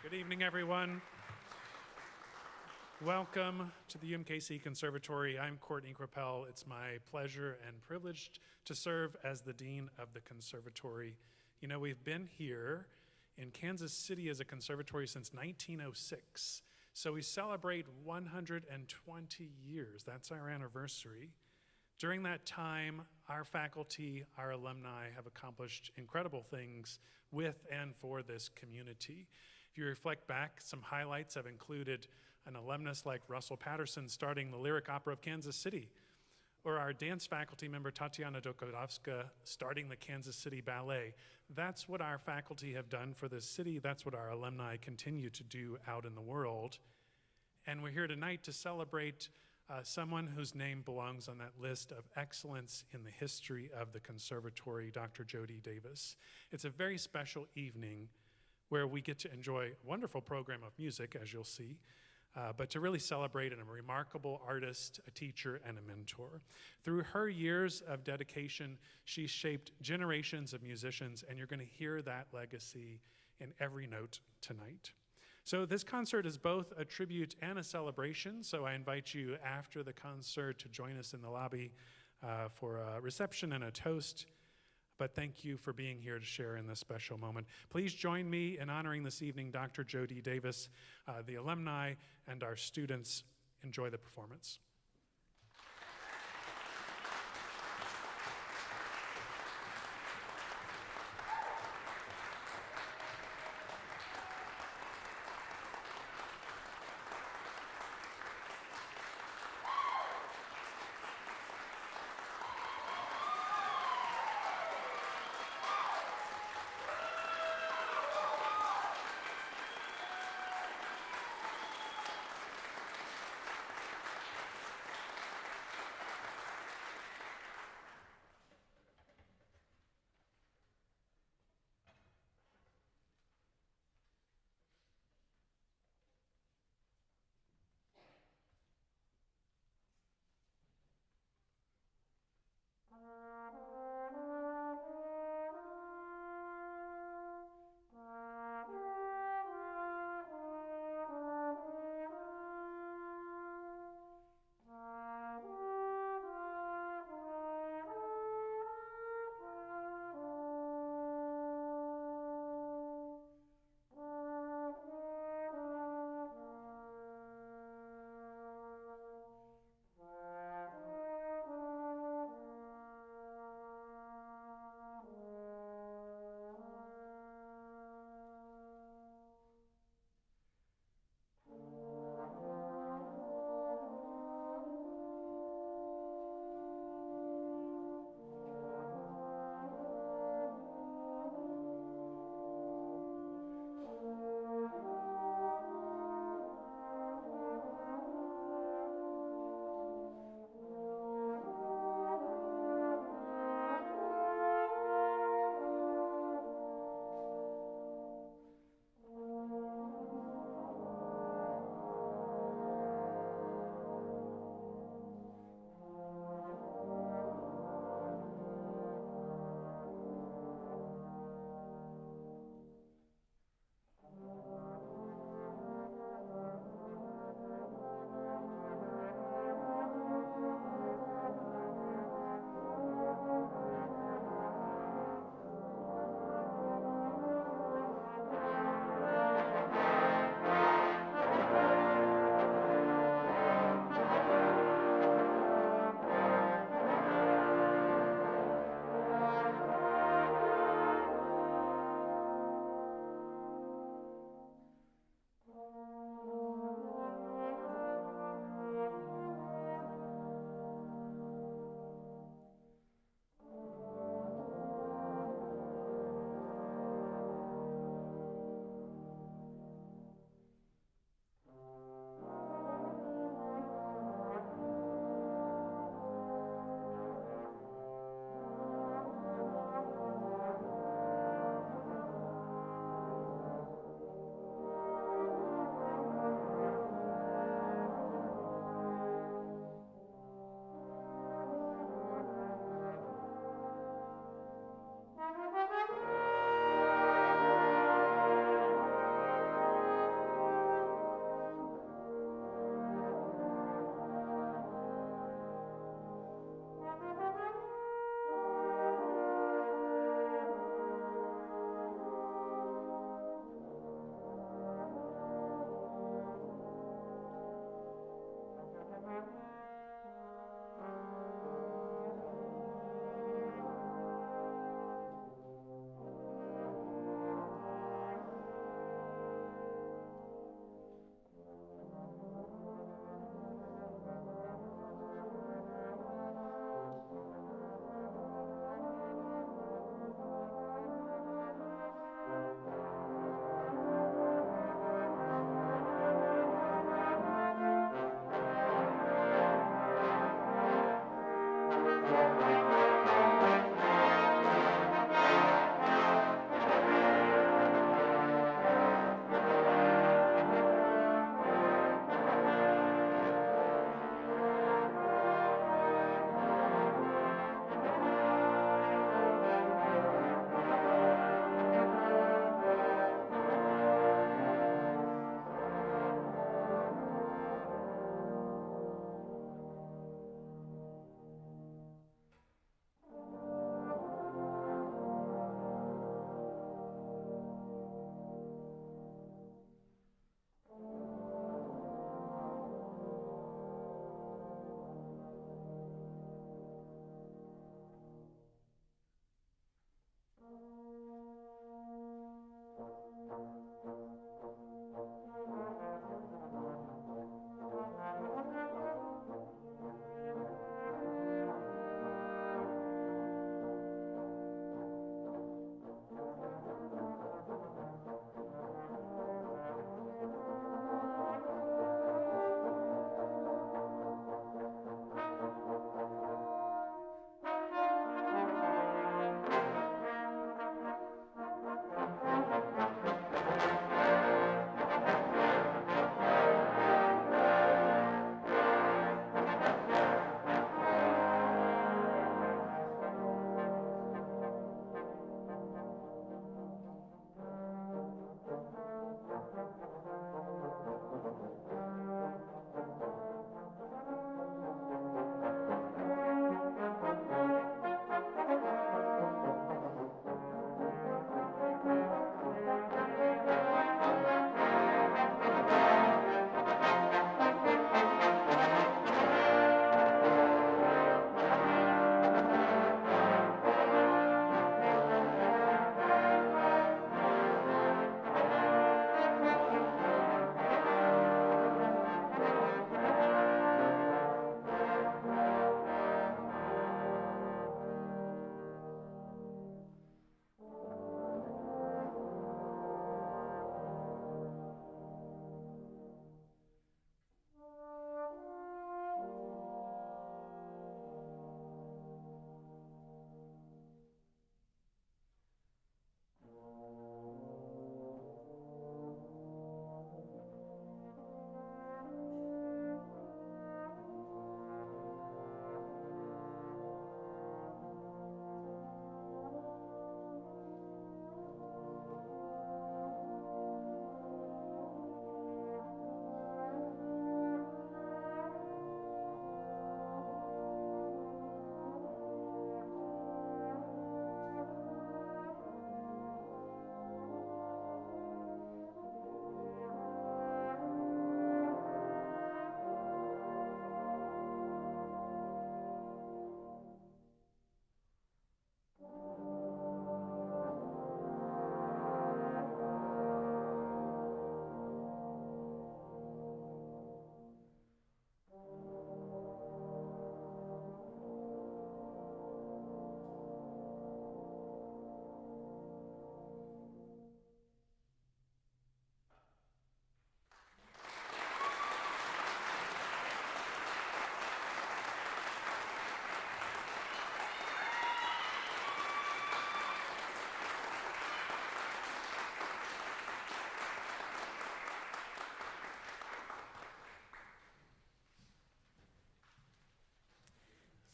Good evening, everyone. Welcome to the UMKC Conservatory. I'm Courtney Krappel. It's my pleasure and privilege to serve as the Dean of the Conservatory. You know, we've been here in Kansas City as a conservatory since 1906. So we celebrate 120 years. That's our anniversary. During that time, our faculty, our alumni have accomplished incredible things with and for this community. If you reflect back, some highlights have included an alumnus like Russell Patterson starting the Lyric Opera of Kansas City, or our dance faculty member Tatiana Dokodowska starting the Kansas City Ballet. That's what our faculty have done for this city. That's what our alumni continue to do out in the world. And we're here tonight to celebrate someone whose name belongs on that list of excellence in the history of the conservatory, Dr. JoDee Davis. It's a very special evening where we get to enjoy a wonderful program of music, as you'll see, but to really celebrate a remarkable artist, a teacher, and a mentor. Through her years of dedication, she's shaped generations of musicians, and you're going to hear that legacy in every note tonight. So this concert is both a tribute and a celebration, so I invite you after the concert to join us in the lobby for a reception and a toast. But thank you for being here to share in this special moment. Please join me in honoring this evening Dr. JoDee Davis, the alumni, and our students. Enjoy the performance.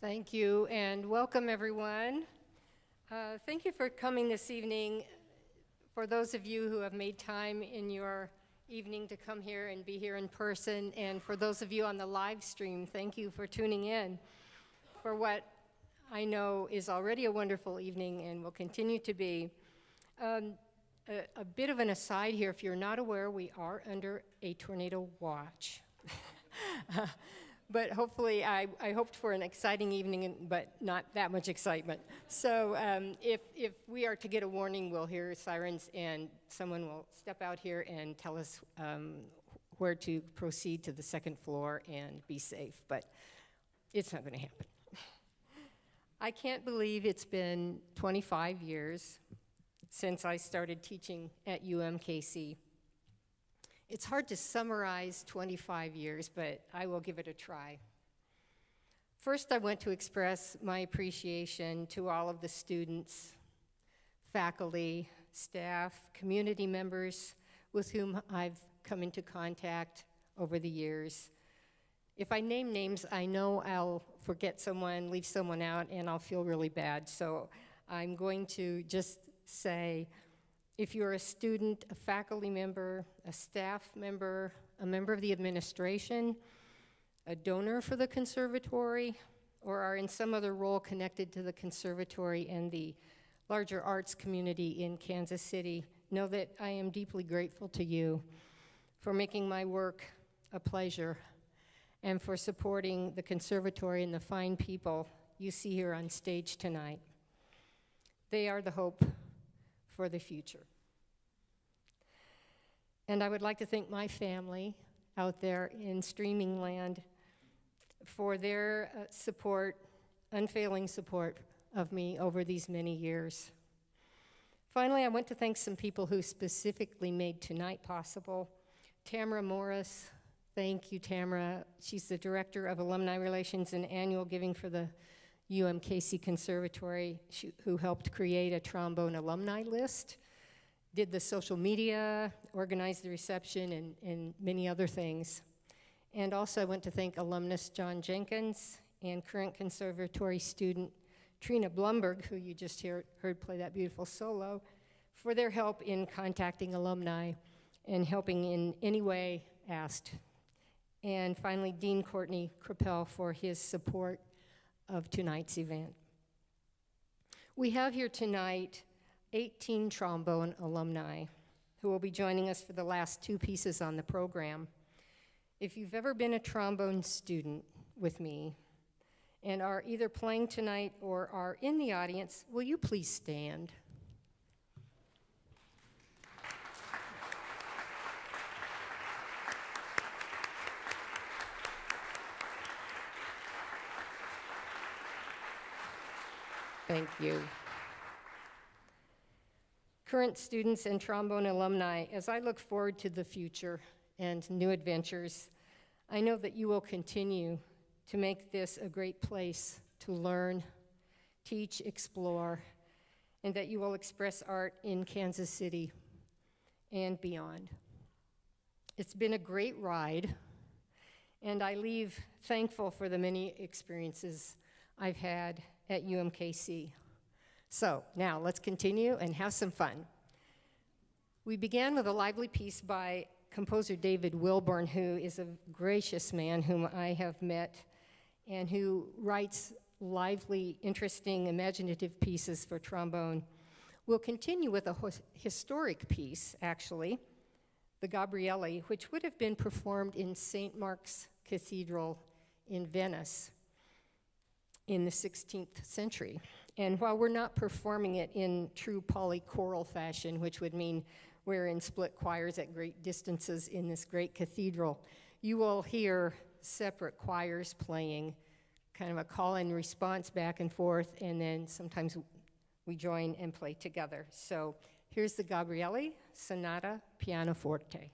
Thank you, and welcome everyone. Thank you for coming this evening. For those of you who have made time in your evening to come here and be here in person, and for those of you on the live stream, thank you for tuning in for what I know is already a wonderful evening and will continue to be. A bit of an aside here, if you're not aware, we are under a tornado watch. But hopefully, I hoped for an exciting evening, but not that much excitement. So if we are to get a warning, we'll hear sirens and someone will step out here and tell us where to proceed to the second floor and be safe, but it's not gonna happen. I can't believe it's been 25 years since I started teaching at UMKC. It's hard to summarize 25 years, but I will give it a try. First, I want to express my appreciation to all of the students, faculty, staff, community members with whom I've come into contact over the years. If I name names, I know I'll forget someone, leave someone out, and I'll feel really bad. So I'm going to just say, if you're a student, a faculty member, a staff member, a member of the administration, a donor for the conservatory, or are in some other role connected to the conservatory and the larger arts community in Kansas City, know that I am deeply grateful to you for making my work a pleasure and for supporting the conservatory and the fine people you see here on stage tonight. They are the hope for the future. And I would like to thank my family out there in streaming land for their support, unfailing support of me over these many years. Finally, I want to thank some people who specifically made tonight possible. Tamara Morris, thank you, Tamara. She's the Director of Alumni Relations and Annual Giving for the UMKC Conservatory, who helped create a trombone alumni list, did the social media, organized the reception, and many other things. And also I want to thank alumnus John Jenkins and current conservatory student Trina Blumberg, who you just heard play that beautiful solo, for their help in contacting alumni and helping in any way asked. And finally, Dean Courtney Krappel for his support of tonight's event. We have here tonight 18 trombone alumni who will be joining us for the last two pieces on the program. If you've ever been a trombone student with me and are either playing tonight or are in the audience, will you please stand? Thank you. Current students and trombone alumni, as I look forward to the future and new adventures, I know that you will continue to make this a great place to learn, teach, explore, and that you will express art in Kansas City and beyond. It's been a great ride, and I leave thankful for the many experiences I've had at UMKC. So now let's continue and have some fun. We began with a lively piece by composer David Wilborn, who is a gracious man whom I have met and who writes lively, interesting, imaginative pieces for trombone. We'll continue with a historic piece, actually, the Gabrieli, which would have been performed in St. Mark's Cathedral in Venice in the 16th century. And while we're not performing it in true polychoral fashion, which would mean we're in split choirs at great distances in this great cathedral, you will hear separate choirs playing, kind of a call and response back and forth, and then sometimes we join and play together. So here's the Gabrieli Sonata, piano forte.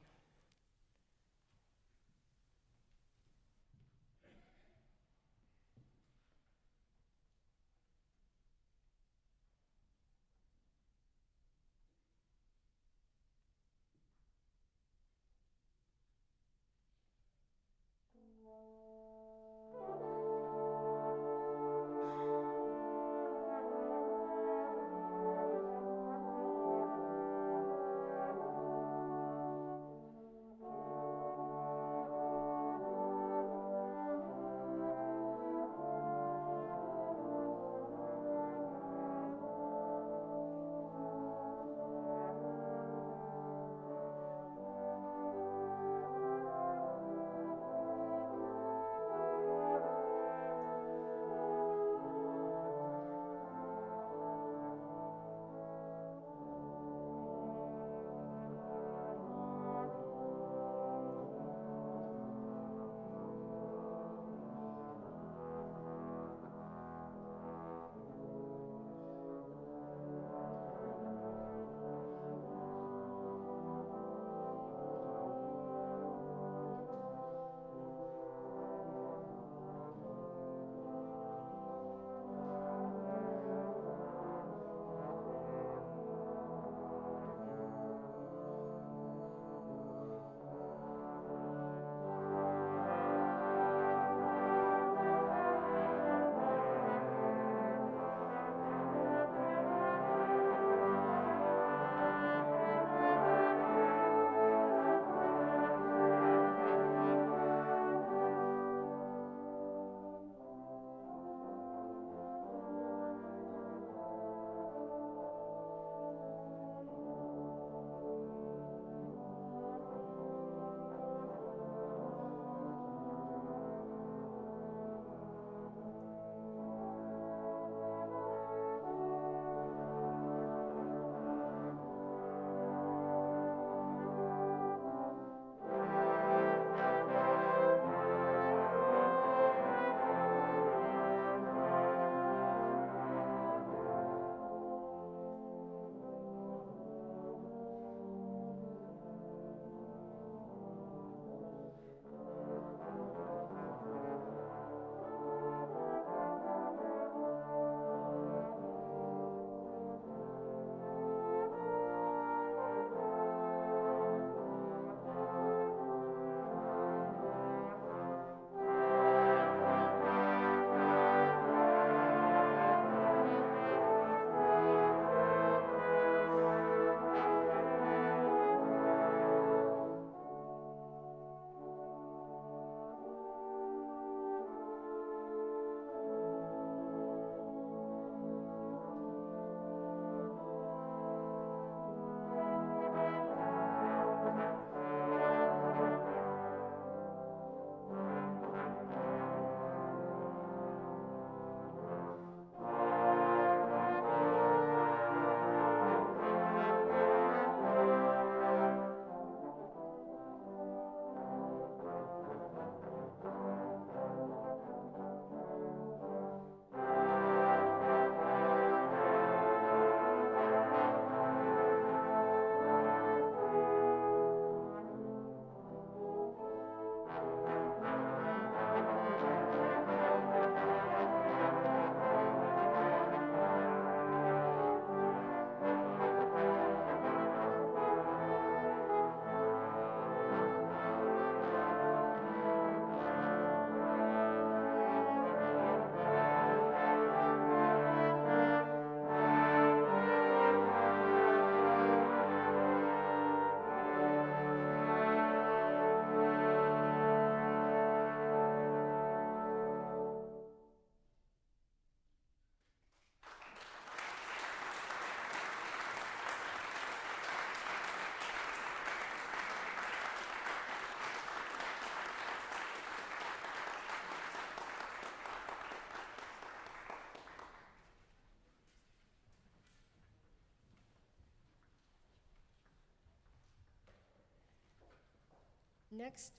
Next,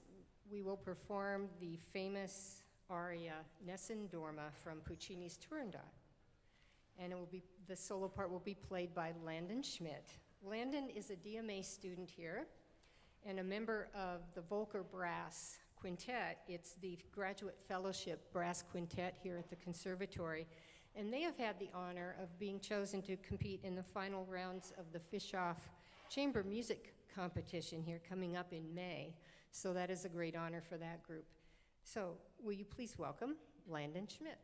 we will perform the famous aria Nessun, Dorma from Puccini's Turandot. And the solo part will be played by Landon Schmidt. Landon is a DMA student here and a member of the Volker Brass Quintet. It's the graduate fellowship brass quintet here at the conservatory. And they have had the honor of being chosen to compete in the final rounds of the Fischoff Chamber Music Competition here coming up in May. So that is a great honor for that group. So will you please welcome Landon Schmidt.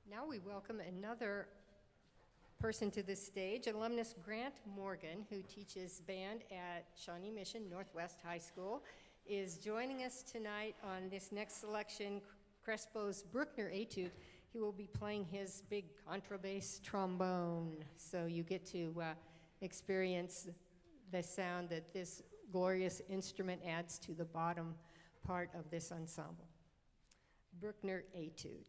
Now we welcome another person to the stage, alumnus Grant Morgan, who teaches band at Shawnee Mission Northwest High School, is joining us tonight on this next selection, Crespo's Bruckner Etude. He will be playing his big contrabass trombone, so you get to experience the sound that this glorious instrument adds to the bottom part of this ensemble. Bruckner Etude.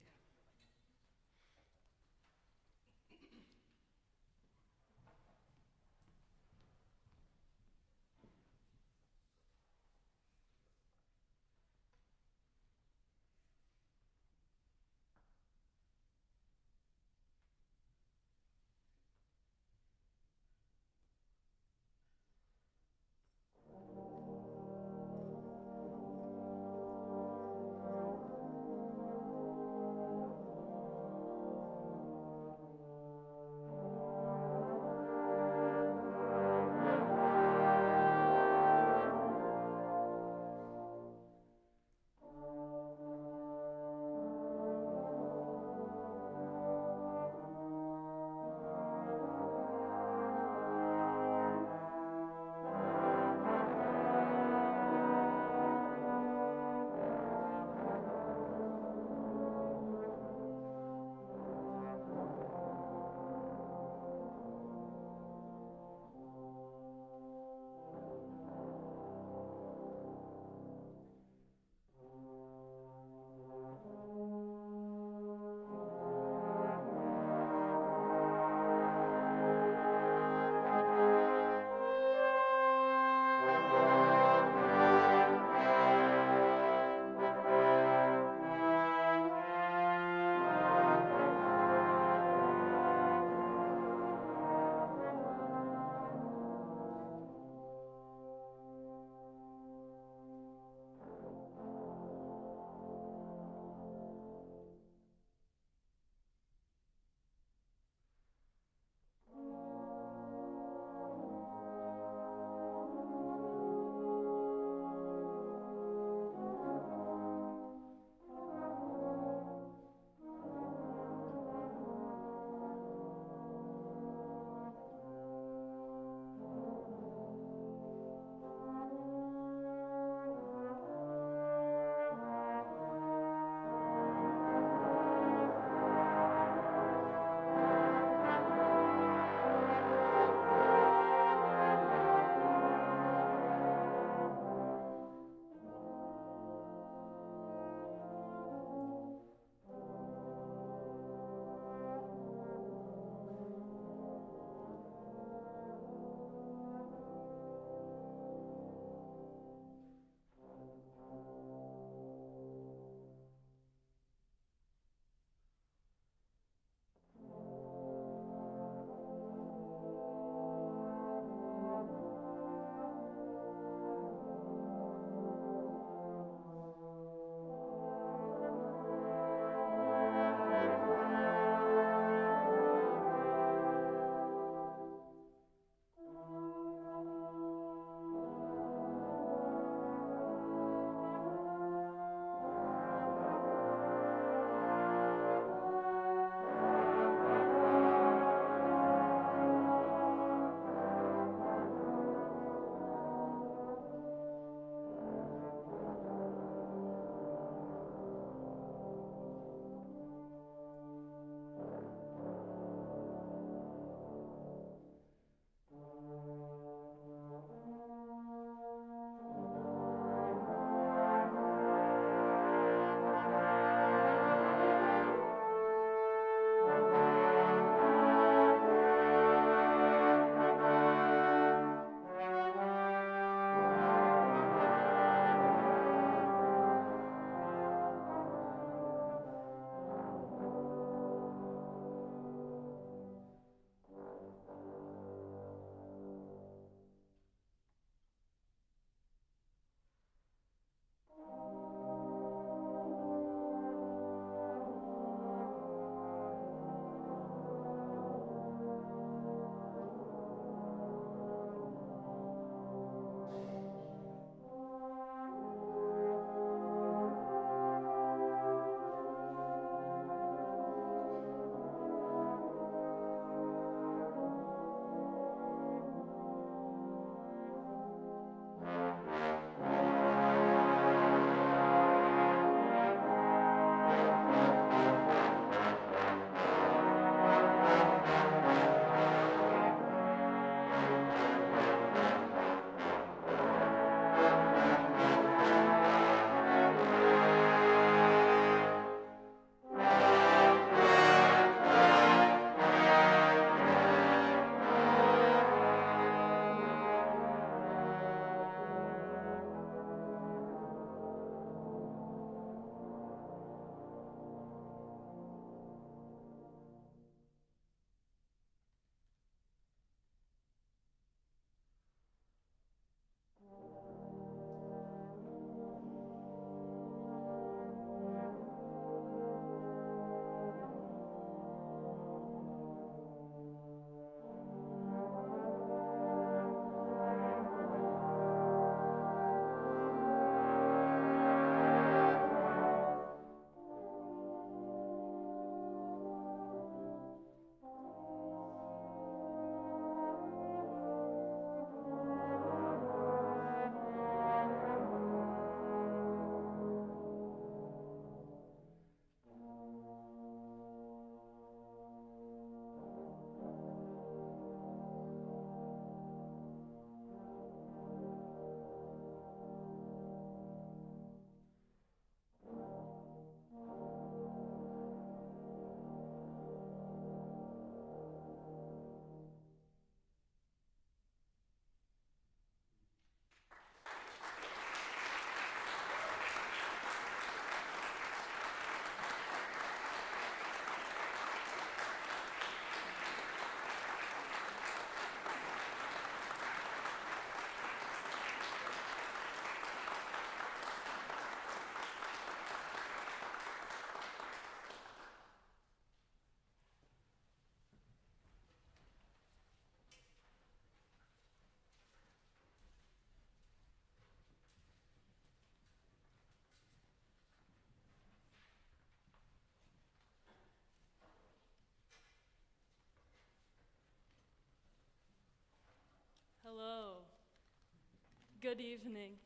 Good evening.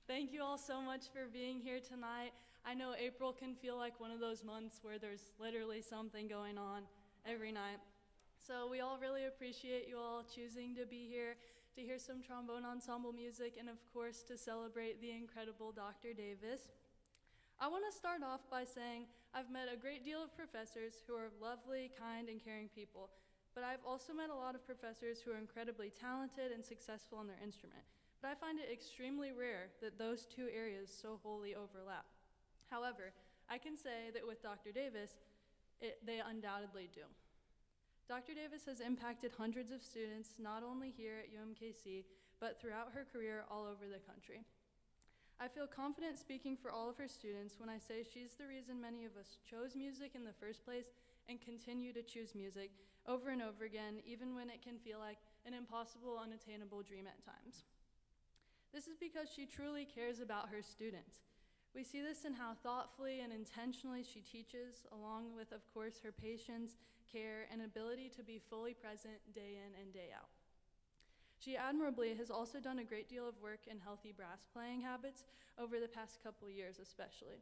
Thank you all so much for being here tonight. I know April can feel like one of those months where there's literally something going on every night. So we all really appreciate you all choosing to be here to hear some trombone ensemble music and of course to celebrate the incredible Dr. Davis. I want to start off by saying I've met a great deal of professors who are lovely, kind, and caring people, but I've also met a lot of professors who are incredibly talented and successful in their instrument. But I find it extremely rare that those two areas so wholly overlap. However, I can say that with Dr. Davis, they undoubtedly do. Dr. Davis has impacted hundreds of students, not only here at UMKC, but throughout her career all over the country. I feel confident speaking for all of her students when I say she's the reason many of us chose music in the first place and continue to choose music over and over again, even when it can feel like an impossible, unattainable dream at times. This is because she truly cares about her students. We see this in how thoughtfully and intentionally she teaches, along with, of course, her patience, care, and ability to be fully present day in and day out. She admirably has also done a great deal of work in healthy brass playing habits over the past couple years especially.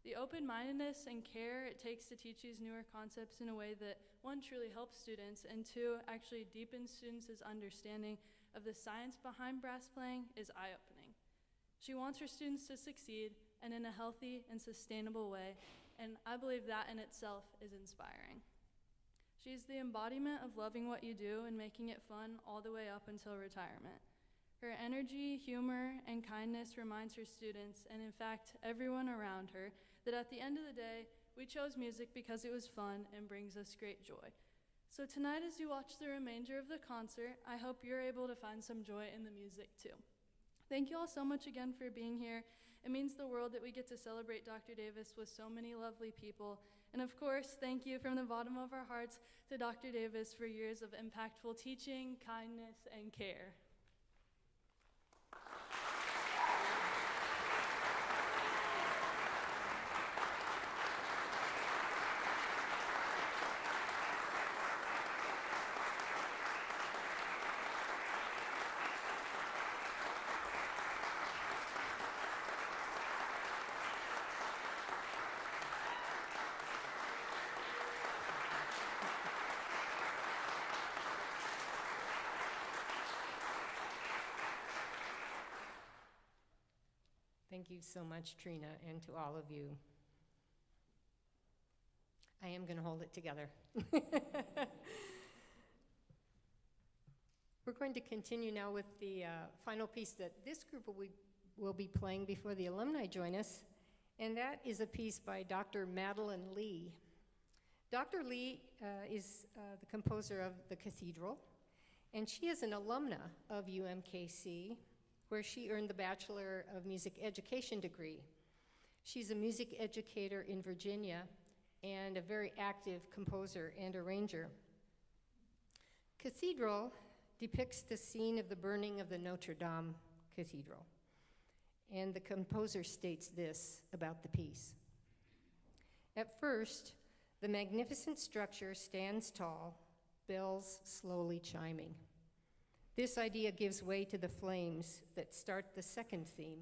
The open-mindedness and care it takes to teach these newer concepts in a way that, one, truly helps students, and two, actually deepens students' understanding of the science behind brass playing is eye-opening. She wants her students to succeed, and in a healthy and sustainable way, and I believe that in itself is inspiring. She's the embodiment of loving what you do and making it fun all the way up until retirement. Her energy, humor, and kindness reminds her students, and in fact, everyone around her, that at the end of the day, we chose music because it was fun and brings us great joy. So tonight, as you watch the remainder of the concert, I hope you're able to find some joy in the music too. Thank you all so much again for being here. It means the world that we get to celebrate Dr. Davis with so many lovely people. And of course, thank you from the bottom of our hearts to Dr. Davis for years of impactful teaching, kindness, and care. Thank you so much, Trina, and to all of you. I am going to hold it together. We're going to continue now with the final piece that this group will be playing before the alumni join us, and that is a piece by Dr. Madeline A. Dr. Lee is the composer of the Cathédrale, and she is an alumna of UMKC, where she earned the Bachelor of Music Education degree. She's a music educator in Virginia and a very active composer and arranger. Cathédrale depicts the scene of the burning of the Notre Dame Cathedral, and the composer states this about the piece. At first, the magnificent structure stands tall, bells slowly chiming. This idea gives way to the flames that start the second theme.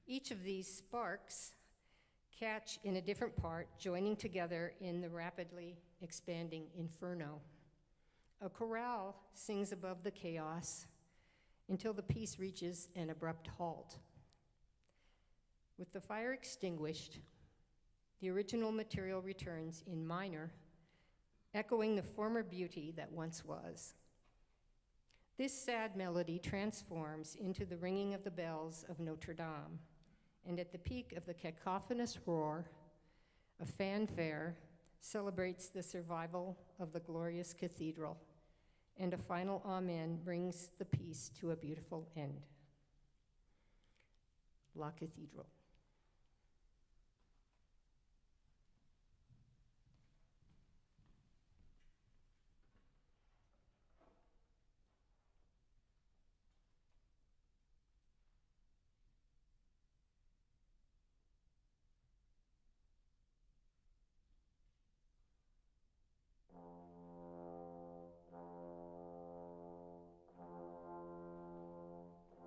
Each of these sparks catch in a different part, joining together in the rapidly expanding inferno. A chorale sings above the chaos until the piece reaches an abrupt halt. With the fire extinguished, the original material returns in minor, echoing the former beauty that once was. This sad melody transforms into the ringing of the bells of Notre Dame, and at the peak of the cacophonous roar, a fanfare celebrates the survival of the glorious cathedral, and a final amen brings the piece to a beautiful end. La Cathédrale.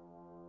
Thank you.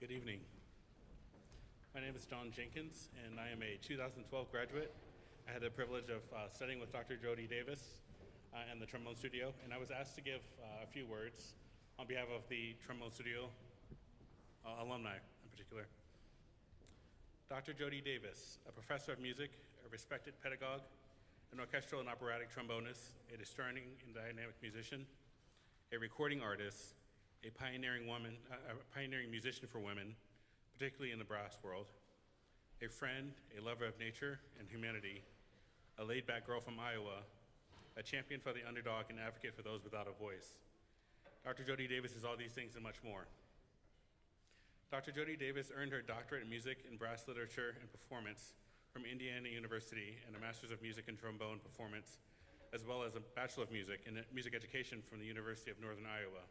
Good evening. My name is John Jenkins, and I am a 2012 graduate. I had the privilege of studying with Dr. JoDee Davis and the Trombone Studio, and I was asked to give a few words on behalf of the Trombone Studio alumni in particular. Dr. JoDee Davis, a professor of music, a respected pedagogue, an orchestral and operatic trombonist, a discerning and dynamic musician, a recording artist, a pioneering musician for women, particularly in the brass world, a friend, a lover of nature and humanity, a laid-back girl from Iowa, a champion for the underdog and advocate for those without a voice. Dr. JoDee Davis is all these things and much more. Dr. JoDee Davis earned her doctorate in music and brass literature and performance from Indiana University and a master's of music and trombone performance, as well as a bachelor of music and music education from the University of Northern Iowa.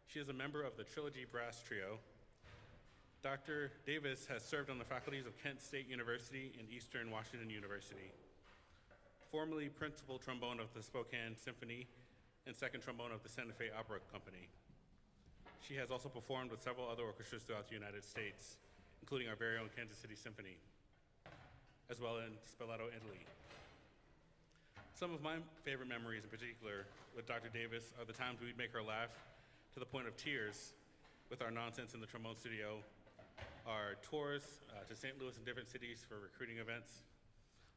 She is a member of the Trilogy Brass Trio. Dr. Davis has served on the faculties of Kent State University and Eastern Washington University. Formerly principal trombone of the Spokane Symphony and second trombone of the Santa Fe Opera Company. She has also performed with several other orchestras throughout the United States, including our very own Kansas City Symphony, as well in Spoleto, Italy. Some of my favorite memories in particular with Dr. Davis are the times we'd make her laugh to the point of tears with our nonsense in the Trombone Studio, our tours to St. Louis and different cities for recruiting events,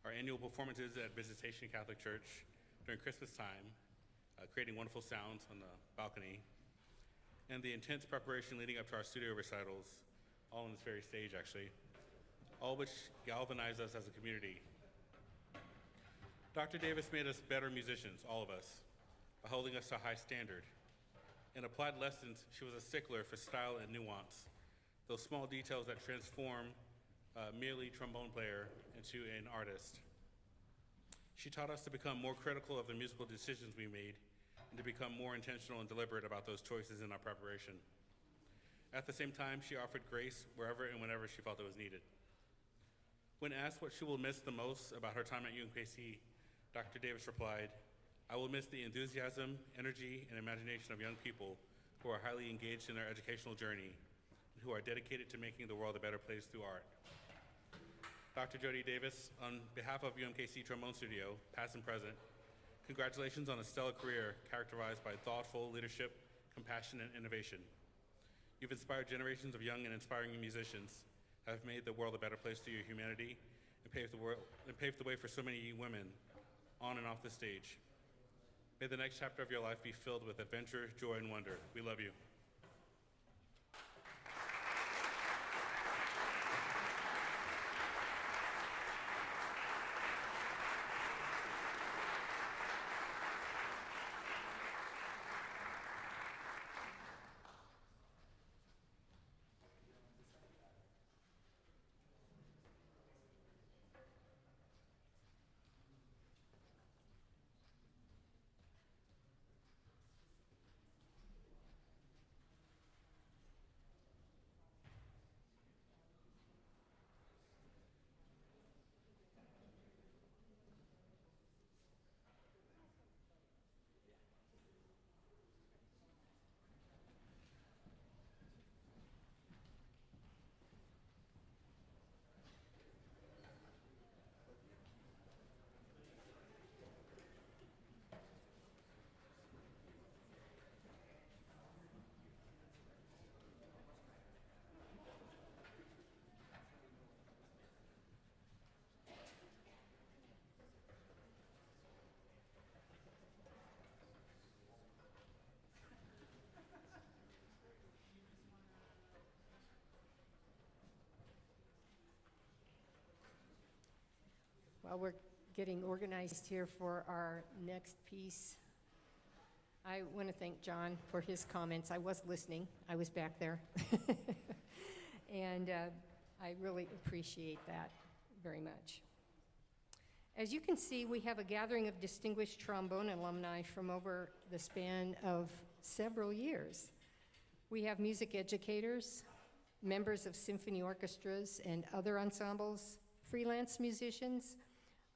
our annual performances at Visitation Catholic Church during Christmas time, creating wonderful sounds on the balcony, and the intense preparation leading up to our studio recitals, all on this very stage actually, all which galvanized us as a community. Dr. Davis made us better musicians, all of us, by holding us to a high standard. In applied lessons, she was a stickler for style and nuance, those small details that transform a merely trombone player into an artist. She taught us to become more critical of the musical decisions we made and to become more intentional and deliberate about those choices in our preparation. At the same time, she offered grace wherever and whenever she felt it was needed. When asked what she will miss the most about her time at UMKC, Dr. Davis replied, "I will miss the enthusiasm, energy, and imagination of young people who are highly engaged in their educational journey and who are dedicated to making the world a better place through art." Dr. JoDee Davis, on behalf of UMKC Trombone Studio, past and present, congratulations on a stellar career characterized by thoughtful leadership, compassion, and innovation. You've inspired generations of young and inspiring musicians, have made the world a better place through your humanity, and paved the way for so many women on and off the stage. May the next chapter of your life be filled with adventure, joy, and wonder. We love you. While we're getting organized here for our next piece, I want to thank John for his comments. I was listening. I was back there. And I really appreciate that very much. As you can see, we have a gathering of distinguished trombone alumni from over the span of several years. We have music educators, members of symphony orchestras and other ensembles, freelance musicians,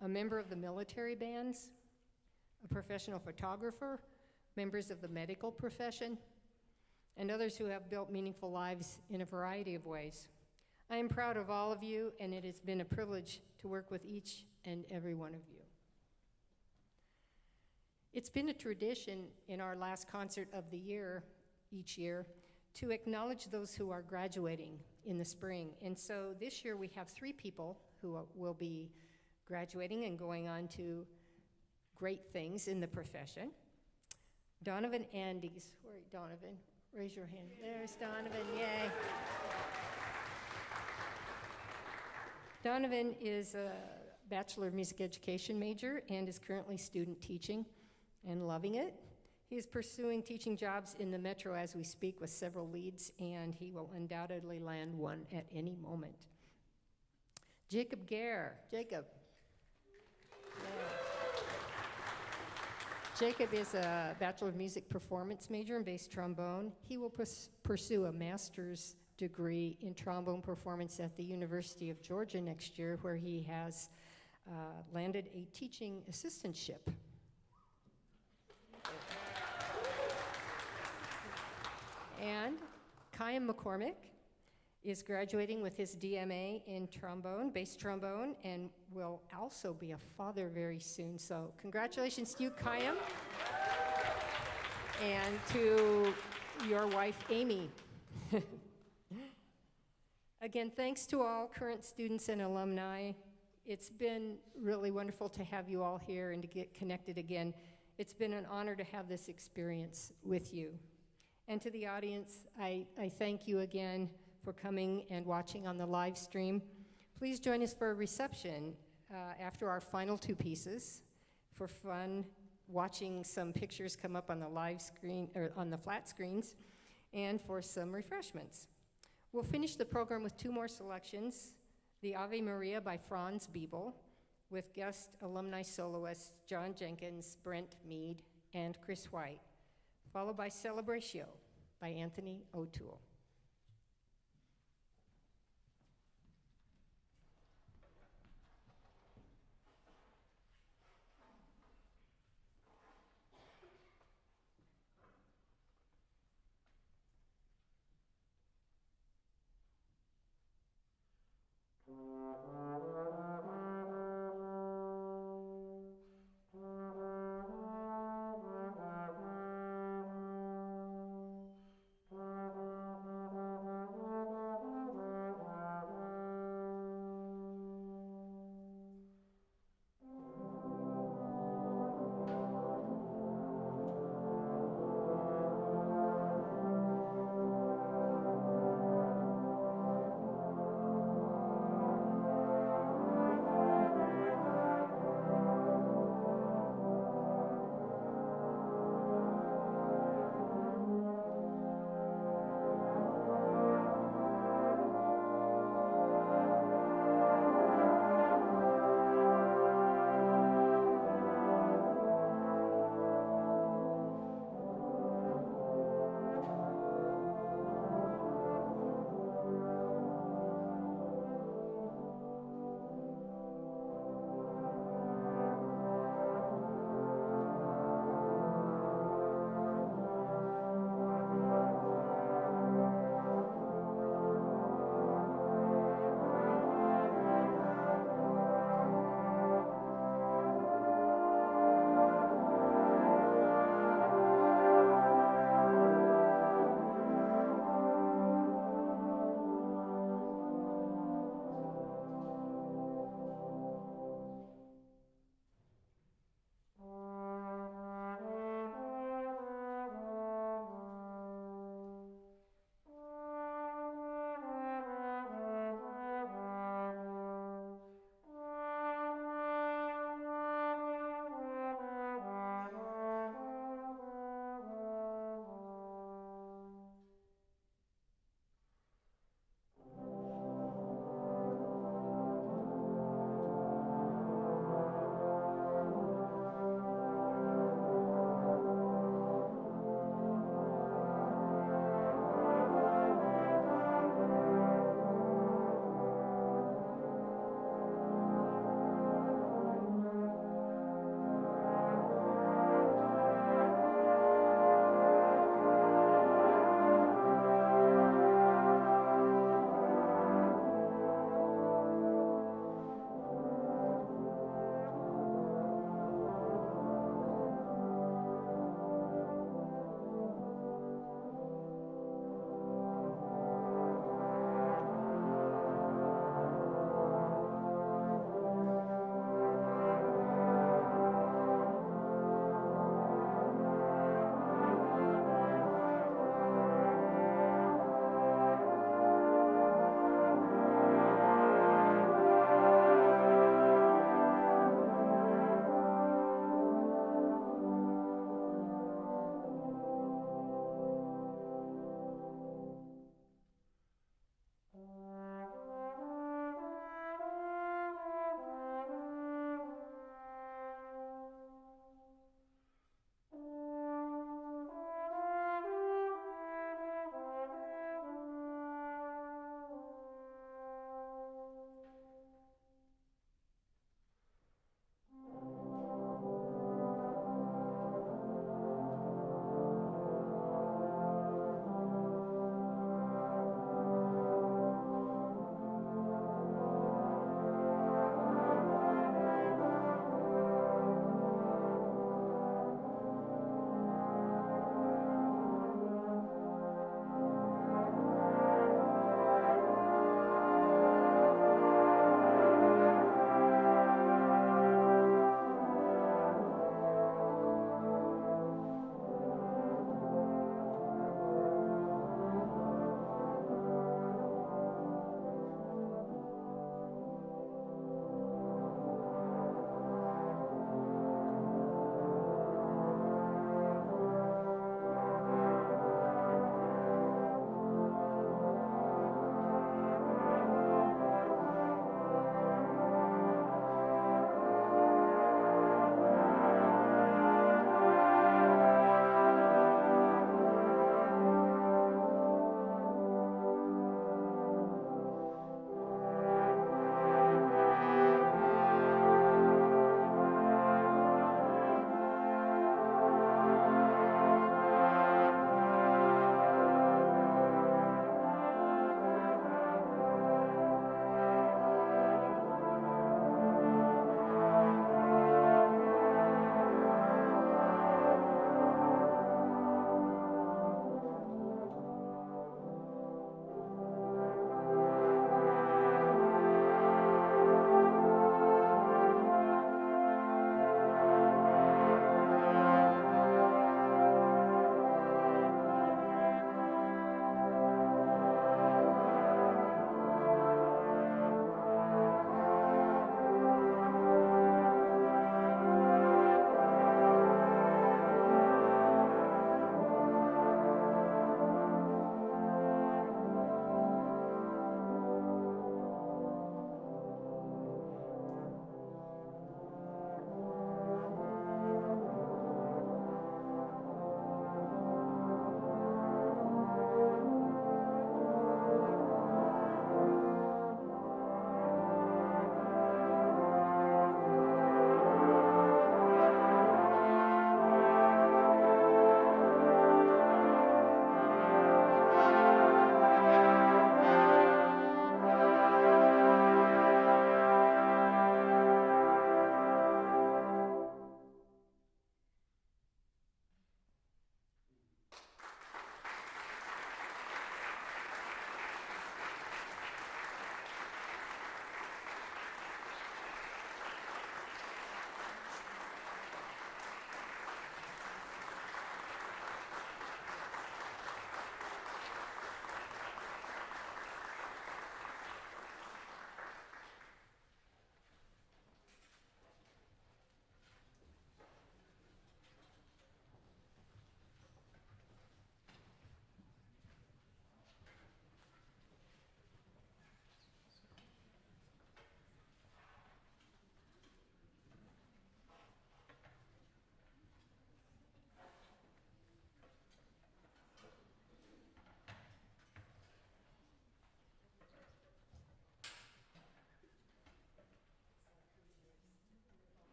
a member of the military bands, a professional photographer, members of the medical profession, and others who have built meaningful lives in a variety of ways. I am proud of all of you, and it has been a privilege to work with each and every one of you. It's been a tradition in our last concert of the year, each year, to acknowledge those who are graduating in the spring. And so this year we have 3 people who will be graduating and going on to great things in the profession. Donovan Andes, where are you, Donovan? Raise your hand. There's Donovan, yay. Donovan is a Bachelor of Music Education major and is currently student teaching and loving it. He is pursuing teaching jobs in the Metro as we speak with several leads, and he will undoubtedly land one at any moment. Jacob Gare. Jacob. Yeah. Jacob is a Bachelor of Music Performance major in bass trombone. He will pursue a master's degree in trombone performance at the University of Georgia next year, where he has landed a teaching assistantship. And Kyan McCormick is graduating with his DMA in trombone, bass trombone, and will also be a father very soon. So congratulations to you, Kyan, and to your wife, Amy. Again, thanks to all current students and alumni. It's been really wonderful to have you all here and to get connected again. It's been an honor to have this experience with you. And to the audience, I thank you again for coming and watching on the live stream. Please join us for a reception after our final 2 pieces for fun, watching some pictures come up on the live screen, or on the flat screens, and for some refreshments. We'll finish the program with 2 more selections, the Ave Maria by Franz Biebl, with guest alumni soloists John Jenkins, Brent Mead, and Chris White, followed by Celebratio by Anthony O'Toole.